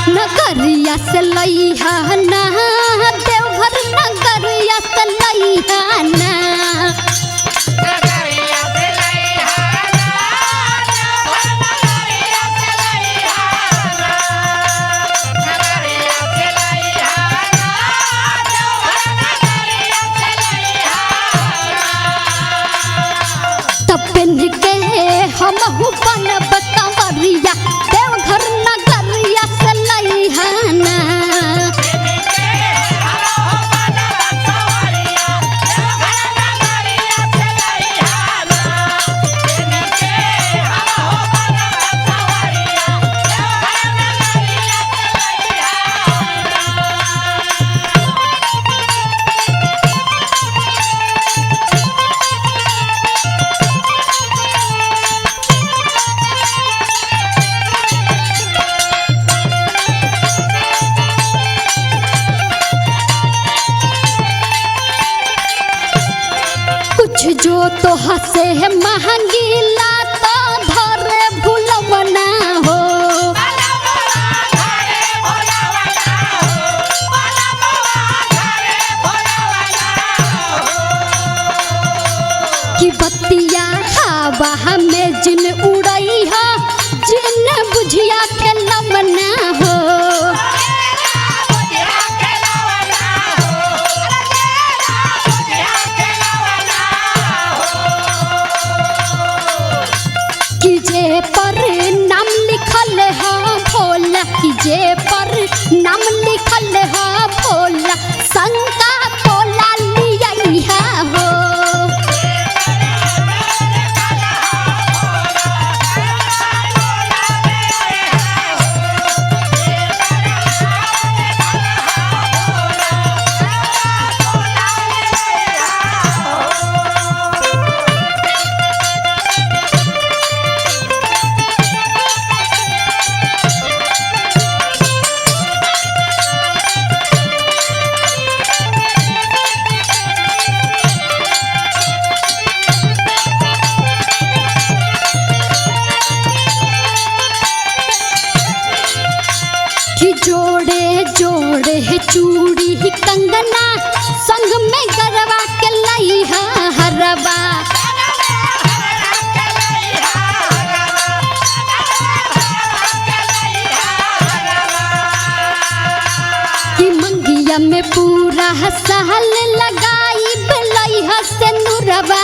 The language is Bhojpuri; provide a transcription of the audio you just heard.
नगरिया से लइहा ना देवघर नगरिया से लइहा ना हम बनब कंवरिया देवघर नगरिया से लइहा ना जो तो हसे महंगीला तो धरे भूलवना हो कि बतिया हवा में जिन उड़ई हो जिन बुझिया के लमना हो पर नाम लिखल है भोला जे पर नाम लिखल है भोला शंका तोला लिया हो जोड़े जोड़े चूड़ी कंगना संग में गरबा के लइहा हरबा कि मंगिया में पूरा साल लगाई लइहा से नुरबा